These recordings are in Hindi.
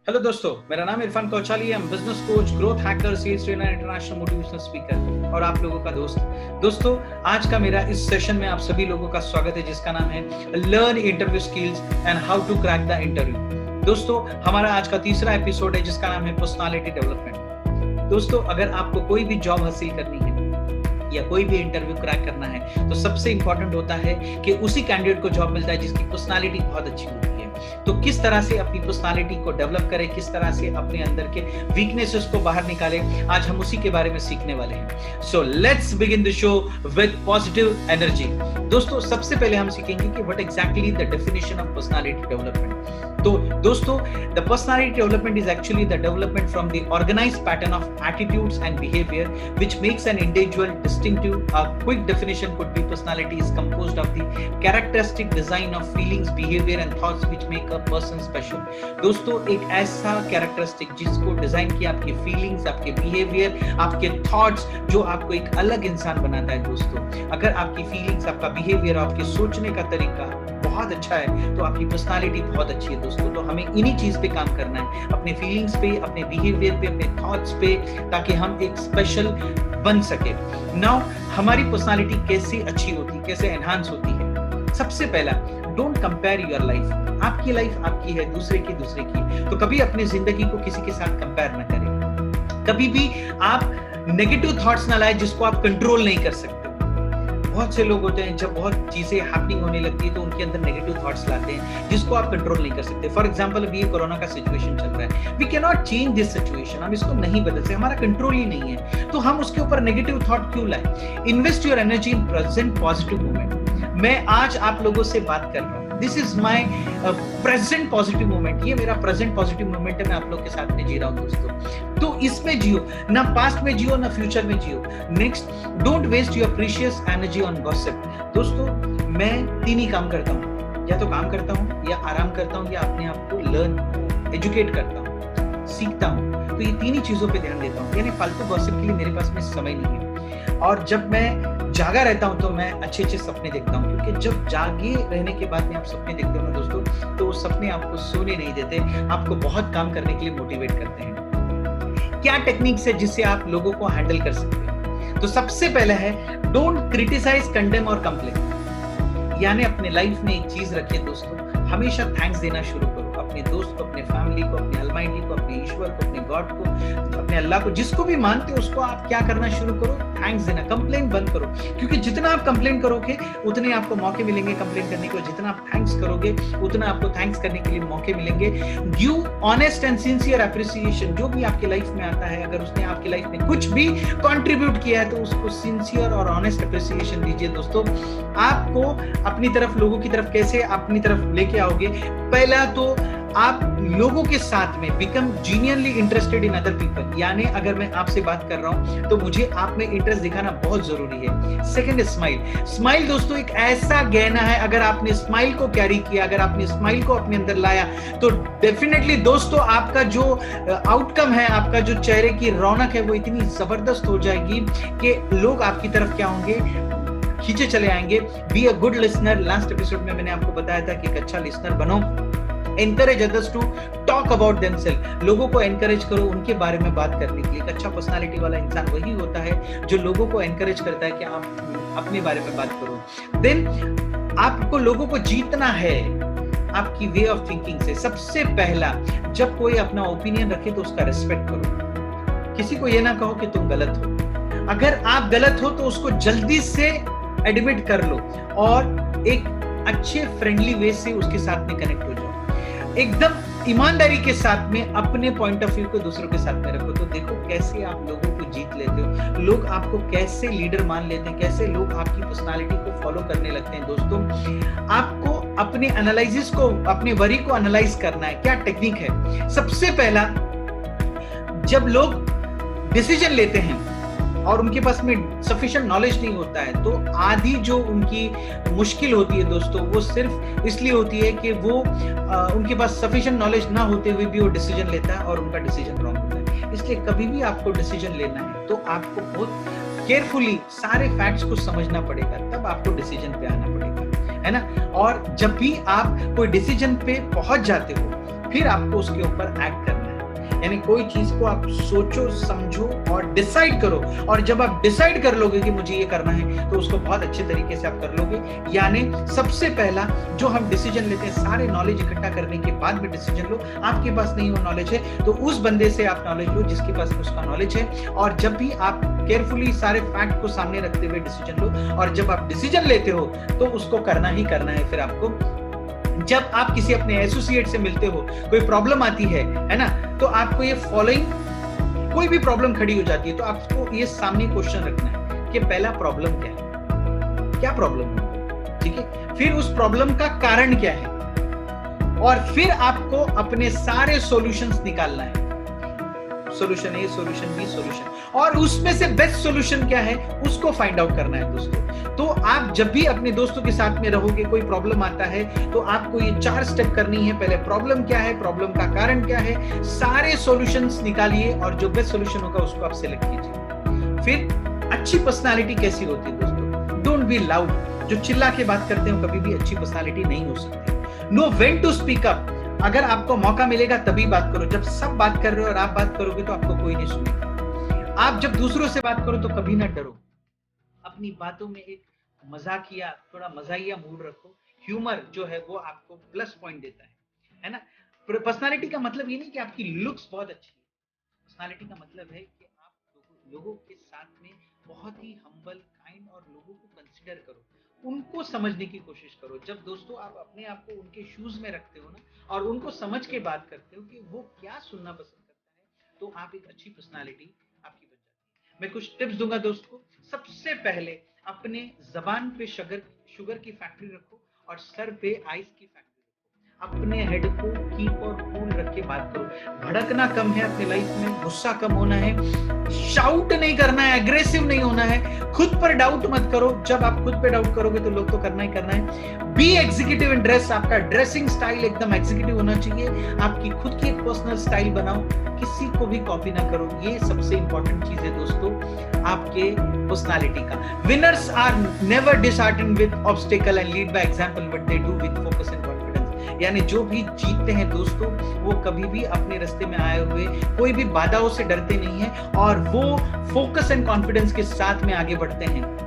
हेलो दोस्तों, मेरा नाम इरफान कौचाली है। Business coach, growth hacker, sales trainer, international motivational speaker और आप लोगों का दोस्त। दोस्तों, आज का मेरा इस सेशन में आप सभी लोगों का स्वागत है, जिसका नाम है learn interview skills and how to crack the interview. दोस्तों, हमारा आज का तीसरा एपिसोड है, जिसका नाम है पर्सनालिटी डेवलपमेंट। दोस्तों, अगर आपको कोई भी जॉब हासिल करनी है या कोई भी इंटरव्यू क्रैक करना है, तो सबसे इंपॉर्टेंट होता है कि उसी कैंडिडेट को जॉब मिलता है जिसकी पर्सनालिटी बहुत अच्छी होती है। तो किस तरह से अपनी पर्सनालिटी को डेवलप करें, किस तरह से अपने अंदर के वीकनेसेस को बाहर निकालें, आज हम उसी के बारे में सीखने वाले हैं। So let's begin the show with positive energy. दोस्तों, सबसे पहले हम सीखेंगे कि what exactly the definition of personality development. तो दोस्तों, the personality development is actually the development from the organised pattern of attitudes and behaviour which makes an individual distinctive. A quick definition could be personality is composed of the characteristic design of feelings, behavior and thoughts which make a person special. दोस्तों, एक ऐसा कैरेक्टरिस्टिक जिसको डिजाइन किया आपकी फीलिंग्स, आपके बिहेवियर, आपके थॉट्स, जो आपको एक अलग इंसान बनाता है। दोस्तों, अगर आपकी फीलिंग्स, आपका बिहेवियर, आपके सोचने का तरीका बहुत अच्छा है, तो आपकी पर्सनालिटी बहुत अच्छी है। दोस्तों, तो हमें इन्हीं चीज पे काम करना है, अपने फीलिंग्स पे, अपने बिहेवियर पे, अपने थॉट्स पे, ताकि हम एक स्पेशल बन सके। नाउ, हमारी पर्सनालिटी कैसे अच्छी होती, कैसे एनहांस होती है? सबसे पहला, डोंट कंपेयर योर लाइफ। आपकी लाइफ आपकी है, दूसरे की दूसरे की। तो कभी अपनी जिंदगी को किसी के साथ कंपेयर ना करें। कभी भी आप नेगेटिव थॉट्स ना लाएं जिसको आप कंट्रोल नहीं कर सकते। बहुत से लोग होते हैं, जब बहुत चीजें हैपनिंग होने लगती है तो उनके अंदर नेगेटिव थॉट्स लाते हैं जिसको आप कंट्रोल नहीं कर सकते। फॉर एग्जांपल, अभी ये कोरोना का सिचुएशन चल रहा है, we can not change this situation. हम इसको नहीं बदल सकते, हमारा कंट्रोल ही नहीं है, तो हम उसके ऊपर नेगेटिव थॉट क्यों लाए? Invest your energy in present positive moment. मैं आज आप लोगों से बात कर रहा हूँ, this is my present positive moment. ये मेरा प्रेजेंट पॉजिटिव मोमेंट है, मैं आप लोग के साथ में जी रहा हूँ। दोस्तों, तो इसमें जियो, ना पास्ट में जियो, ना फ्यूचर में जियो। Next, don't waste your precious energy on gossip. दोस्तों, मैं तीन ही काम करता हूँ, या तो काम करता हूँ, या आराम करता हूँ, या अपने आप को लर्न, एजुकेट करता हूँ, सीखता हूँ। तो ये तीन ही चीजों पे ध्यान देता हूँ, यानी फालतू गॉसिप के लिए मेरे पास में समय नहीं है। और जब मैं जागा रहता हूं तो मैं अच्छे अच्छे सपने देखता हूं, क्योंकि जब जागे रहने के बाद में आप सपने देखते हो ना दोस्तों, तो वो सपने आपको सोने नहीं देते, आपको बहुत काम करने के लिए मोटिवेट करते हैं। क्या टेक्निक्स है जिससे आप लोगों को हैंडल कर सकते हैं? तो सबसे पहला है, डोंट क्रिटिसाइज, कंडेम और कंप्लेन। यानी अपने लाइफ में एक चीज रखिए दोस्तों, हमेशा थैंक्स देना शुरू करो। अपने दोस्त को, अपने फैमिली को, अपने अलमाइटी को, अपने ईश्वर को, अपने गॉड को, अपने अल्लाह को, जिसको भी मानते हो उसको आप क्या करना शुरू करो, थैंक्स देना। कंप्लेन बंद करो, क्योंकि जितना आप कंप्लेन करोगे उतने आपको मौके मिलेंगे कंप्लेन करने को। जितना आप थैंक्स करोगे उतना आपको थैंक्स करने के लिए मौके मिलेंगे। Give honest and sincere appreciation. जो भी आपकी लाइफ में आता है, अगर उसने आपकी लाइफ में कुछ भी कंट्रीब्यूट किया है, तो उसको सिंसियर और ऑनेस्ट अप्रिसिएशन दीजिए। दोस्तों, आपको अपनी तरफ, लोगों की तरफ कैसे अपनी तरफ लेके आओगे? पहला तो आप लोगों के साथ में become genuinely interested in other people. यानी अगर मैं आपसे बात कर रहा हूं तो मुझे आप में इंटरेस्ट दिखाना बहुत जरूरी है। Second, smile. स्माइल दोस्तों एक ऐसा गहना है, अगर आपने स्माइल को कैरी किया, अगर आपने स्माइल को अपने अंदर लाया, तो डेफिनेटली दोस्तों आपका जो आउटकम है, आपका जो चेहरे की रौनक है, वो इतनी जबरदस्त हो जाएगी कि लोग आपकी तरफ क्या होंगे, खींचे चले आएंगे। Be a good listener. Last episode में मैंने आपको बताया था कि एक अच्छा लिसनर बनो। Encourage others to talk about themselves. लोगों को encourage करो उनके बारे में बात करने के लिए। एक अच्छा पर्सनालिटी वाला इंसान वही होता है जो लोगों को encourage करता है कि आप अपने बारे में बात करो। Then आपको लोगों को जीतना है आपकी वे ऑफ थिंकिंग से। सबसे पहला, जब कोई अपना ओपिनियन रखे तो उसका रिस्पेक्ट करो। किसी को ये ना कहो कि तुम गलत हो। अगर आप गलत हो तो उसको जल्दी से एडमिट कर लो और एक अच्छे फ्रेंडली वे से उसके साथ में कनेक्ट हो जाओ। एकदम ईमानदारी के साथ में अपने पॉइंट ऑफ व्यू को दूसरों के साथ में रखो। तो देखो कैसे आप लोगों को जीत लेते हो, लोग आपको कैसे लीडर मान लेते हैं, कैसे लोग आपकी पर्सनालिटी को फॉलो करने लगते हैं। दोस्तों, आपको अपने एनालिसिस को, अपने वरी को एनालाइज करना है। क्या टेक्निक है? सबसे पहला, जब लोग डिसीजन लेते हैं और उनके पास में सफिशिएंट नॉलेज नहीं होता है, तो आधी जो उनकी मुश्किल होती है दोस्तों, वो सिर्फ इसलिए होती है कि वो उनके पास सफिशिएंट नॉलेज ना होते हुए भी वो डिसीजन लेता है और उनका डिसीजन रॉन्ग होता है। इसलिए कभी भी आपको डिसीजन लेना है तो आपको बहुत केयरफुली सारे फैक्ट्स को समझना पड़ेगा, तब आपको डिसीजन पे आना पड़ेगा, है ना। और जब भी आप कोई डिसीजन पे पहुंच जाते हो फिर आपको उसके ऊपर एक्ट करना है। यानी कोई चीज को आप सोचो, समझो और डिसाइड करो, और जब आप डिसाइड कर लोगे कि मुझे ये करना है तो उसको बहुत अच्छे तरीके से आप कर लोगे। यानी सबसे पहला जो हम डिसीजन लेते हैं, सारे नॉलेज इकट्ठा करने के बाद में डिसीजन लो। आपके पास नहीं वो नॉलेज है तो उस बंदे से आप नॉलेज लो जिसके पास उसका नॉलेज है, और जब भी आप केयरफुली सारे फैक्ट को सामने रखते हुए डिसीजन लो, और जब आप डिसीजन लेते हो तो उसको करना ही करना है। फिर आपको जब आप किसी अपने एसोसिएट से मिलते हो, कोई प्रॉब्लम आती है ना, तो आपको ये फॉलोइंग, कोई भी प्रॉब्लम खड़ी हो जाती है तो आपको ये सामने क्वेश्चन रखना है कि पहला प्रॉब्लम क्या है, क्या प्रॉब्लम है, ठीक है, फिर उस प्रॉब्लम का कारण क्या है, और फिर आपको अपने सारे सॉल्यूशंस निकालना है, सॉल्यूशन ए, सॉल्यूशन बी, सॉल्यूशन, और उसमें से बेस्ट सॉल्यूशन क्या है उसको फाइंड आउट करना है दोस्तों। तो आप जब भी अपने दोस्तों के साथ में रहोगे, कोई प्रॉब्लम आता है तो आपको ये 4 स्टेप करनी है। पहले प्रॉब्लम क्या है, प्रॉब्लम का कारण क्या है, सारे सॉल्यूशंस निकालिए और जो बेस्ट सॉल्यूशन होगा उसको आप सिलेक्ट कीजिए। फिर अच्छी पर्सनालिटी कैसी होती है दोस्तों, डोंट बी लाउड, जो चिल्ला के बात करते हो कभी भी अच्छी पर्सनालिटी नहीं हो सकती। Know when to speak up, अगर आपको मौका मिलेगा तभी बात करो, जब सब बात कर रहे हो और आप बात करोगे तो आपको कोई नहीं सुनेगा। आप जब दूसरों से बात करो तो कभी ना डरो, अपनी बातों में एक मजाकिया, थोड़ा मजाकिया मूड रखो। ह्यूमर जो है वो आपको प्लस पॉइंट देता है ना। पर्सनालिटी का मतलब ये नहीं कि आपकी लुक्स बहुत अच्छी है, पर्सनालिटी का मतलब है कि आप लोगों के साथ में बहुत ही हम्बल, काइंड और लोगों को कंसिडर करो, उनको समझने की कोशिश करो। जब दोस्तों आप अपने आप को उनके शूज में रखते हो ना और उनको समझ के बात करते हो कि वो क्या सुनना पसंद करता है, तो आप एक अच्छी पर्सनालिटी आपकी बन जाती है। मैं कुछ टिप्स दूंगा दोस्तों। सबसे पहले अपने जबान पे शुगर की फैक्ट्री रखो और सर पे आइस की फैक्ट्री रखो। अपने हेड को कीप और कूल रख के बात करो। भड़कना कम है अपने लाइफ में, गुस्सा कम होना है, शाउट नहीं करना है, एग्रेसिव नहीं होना है, खुद पर डाउट मत करो। जब आप खुद पे डाउट करोगे तो लोग तो करना ही करना है। बी एग्जीक्यूटिव इन ड्रेस, आपका ड्रेसिंग स्टाइल एकदम एग्जीक्यूटिव होना चाहिए। आपकी खुद की एक पर्सनल स्टाइल बनाओ, किसी को भी कॉपी ना करो। ये सबसे इंपॉर्टेंट चीज है दोस्तों आपके पर्सनालिटी का। Winners are never disheartened with obstacle and lead by example, but they do with focus and confidence. यानी जो भी जीतते हैं दोस्तों, वो कभी भी अपने रास्ते में आए हुए कोई भी बाधाओं से डरते नहीं है और वो फोकस एंड कॉन्फिडेंस के साथ में आगे बढ़ते हैं।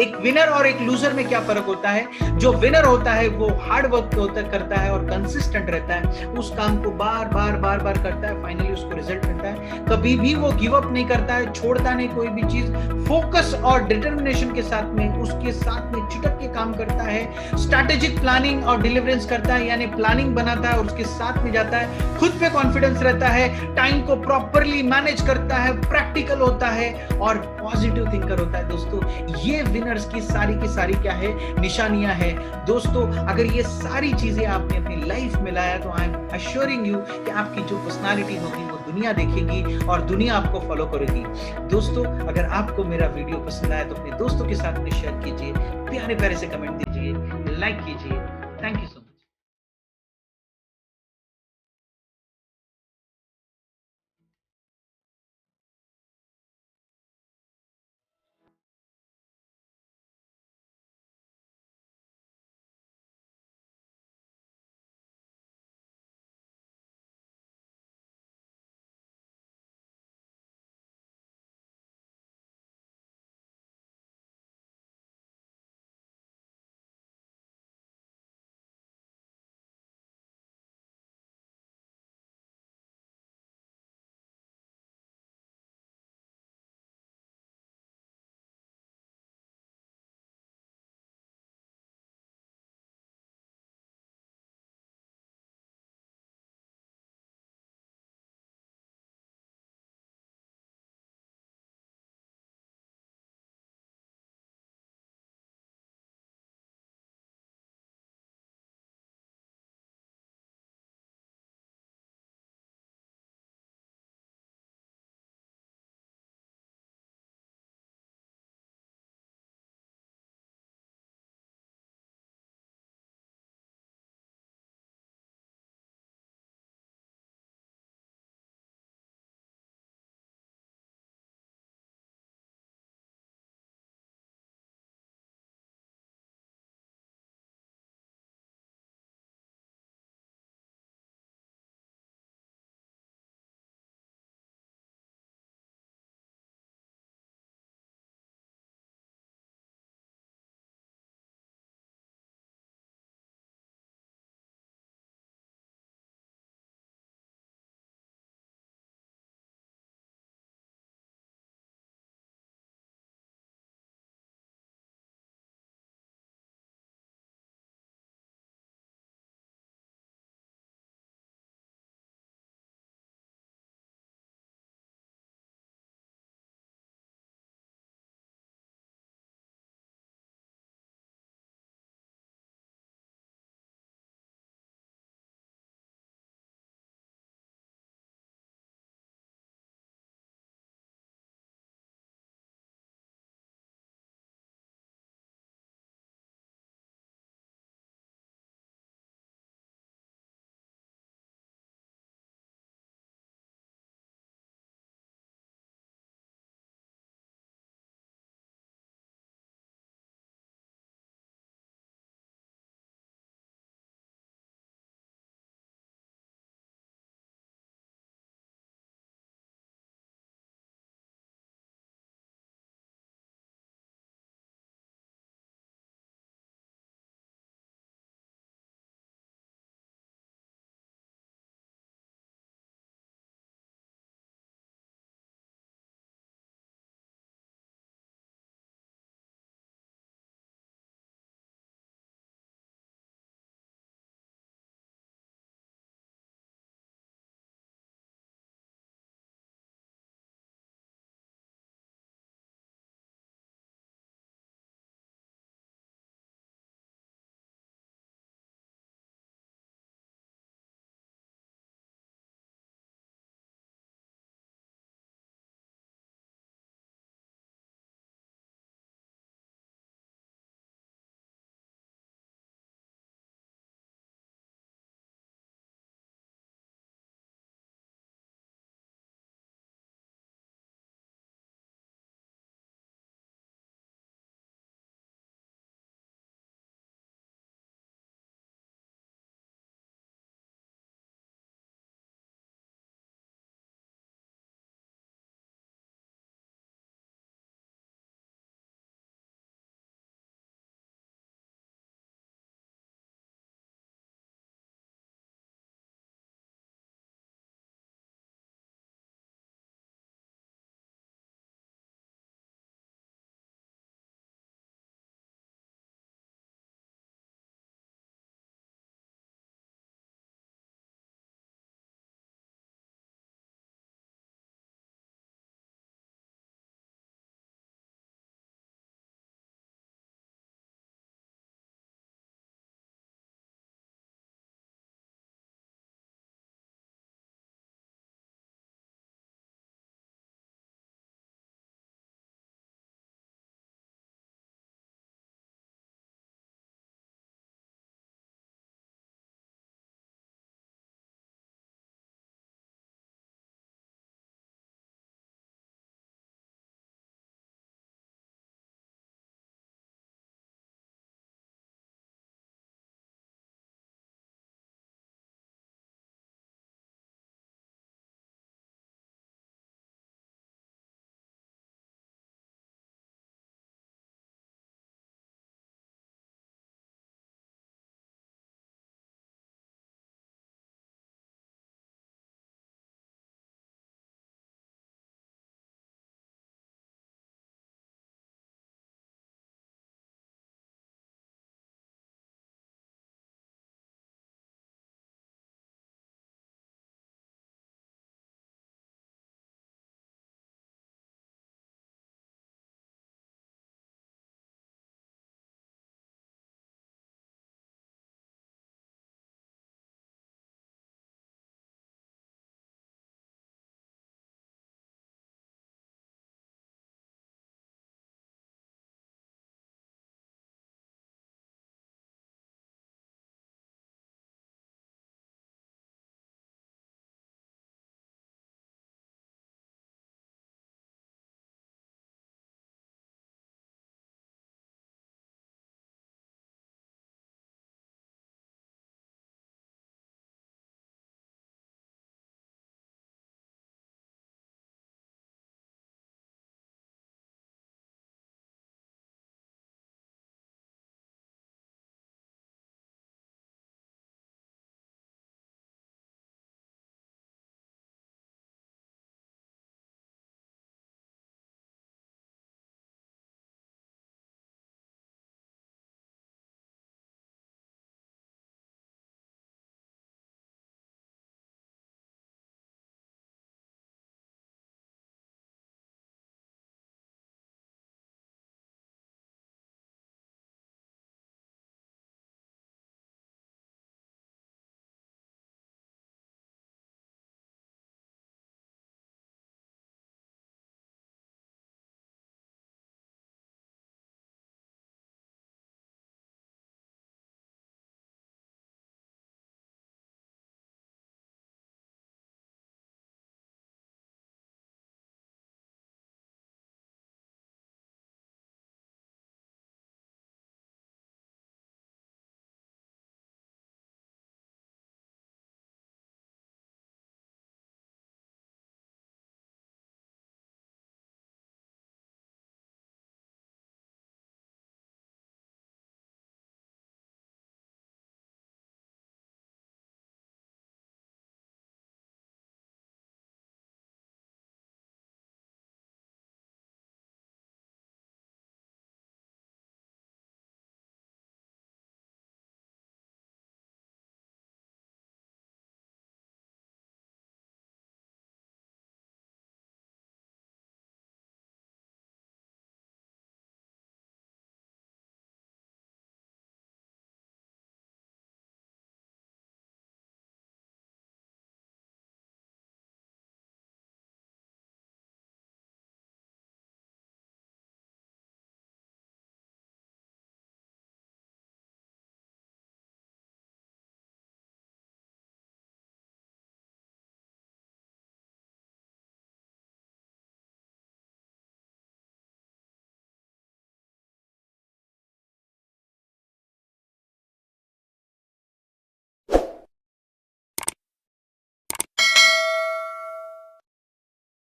एक विनर और एक लूजर में क्या फर्क होता है? जो विनर होता है वो हार्ड वर्क करता है और कंसिस्टेंट रहता है, उस काम को बार बार करता है, फाइनली उसको रिजल्ट मिलता है। कभी भी वो गिव अप नहीं करता है, छोड़ता नहीं कोई भी चीज, फोकस और डिटर्मिनेशन के साथ में उसके साथ में चिटक के काम करता है। स्ट्रैटेजिक प्लानिंग और डिलीवरेंस करता है, यानी प्लानिंग बनाता है और उसके साथ में जाता है। खुद पे कॉन्फिडेंस रहता है, टाइम को प्रॉपरली मैनेज करता है, प्रैक्टिकल होता है और पॉजिटिव थिंकर होता है। दोस्तों ये विनर्स की सारी क्या है, निशानियां हैं दोस्तों। अगर ये सारी चीजें आपने अपनी लाइफ में लाया तो आई एम अश्योरिंग यू कि आपकी जो पर्सनालिटी होगी वो दुनिया देखेगी और दुनिया आपको फॉलो करेगी। दोस्तों अगर आपको मेरा वीडियो पसंद आया तो अपने दोस्तों के साथ में शेयर कीजिए, प्यारे प्यारे से कमेंट दीजिए, लाइक कीजिए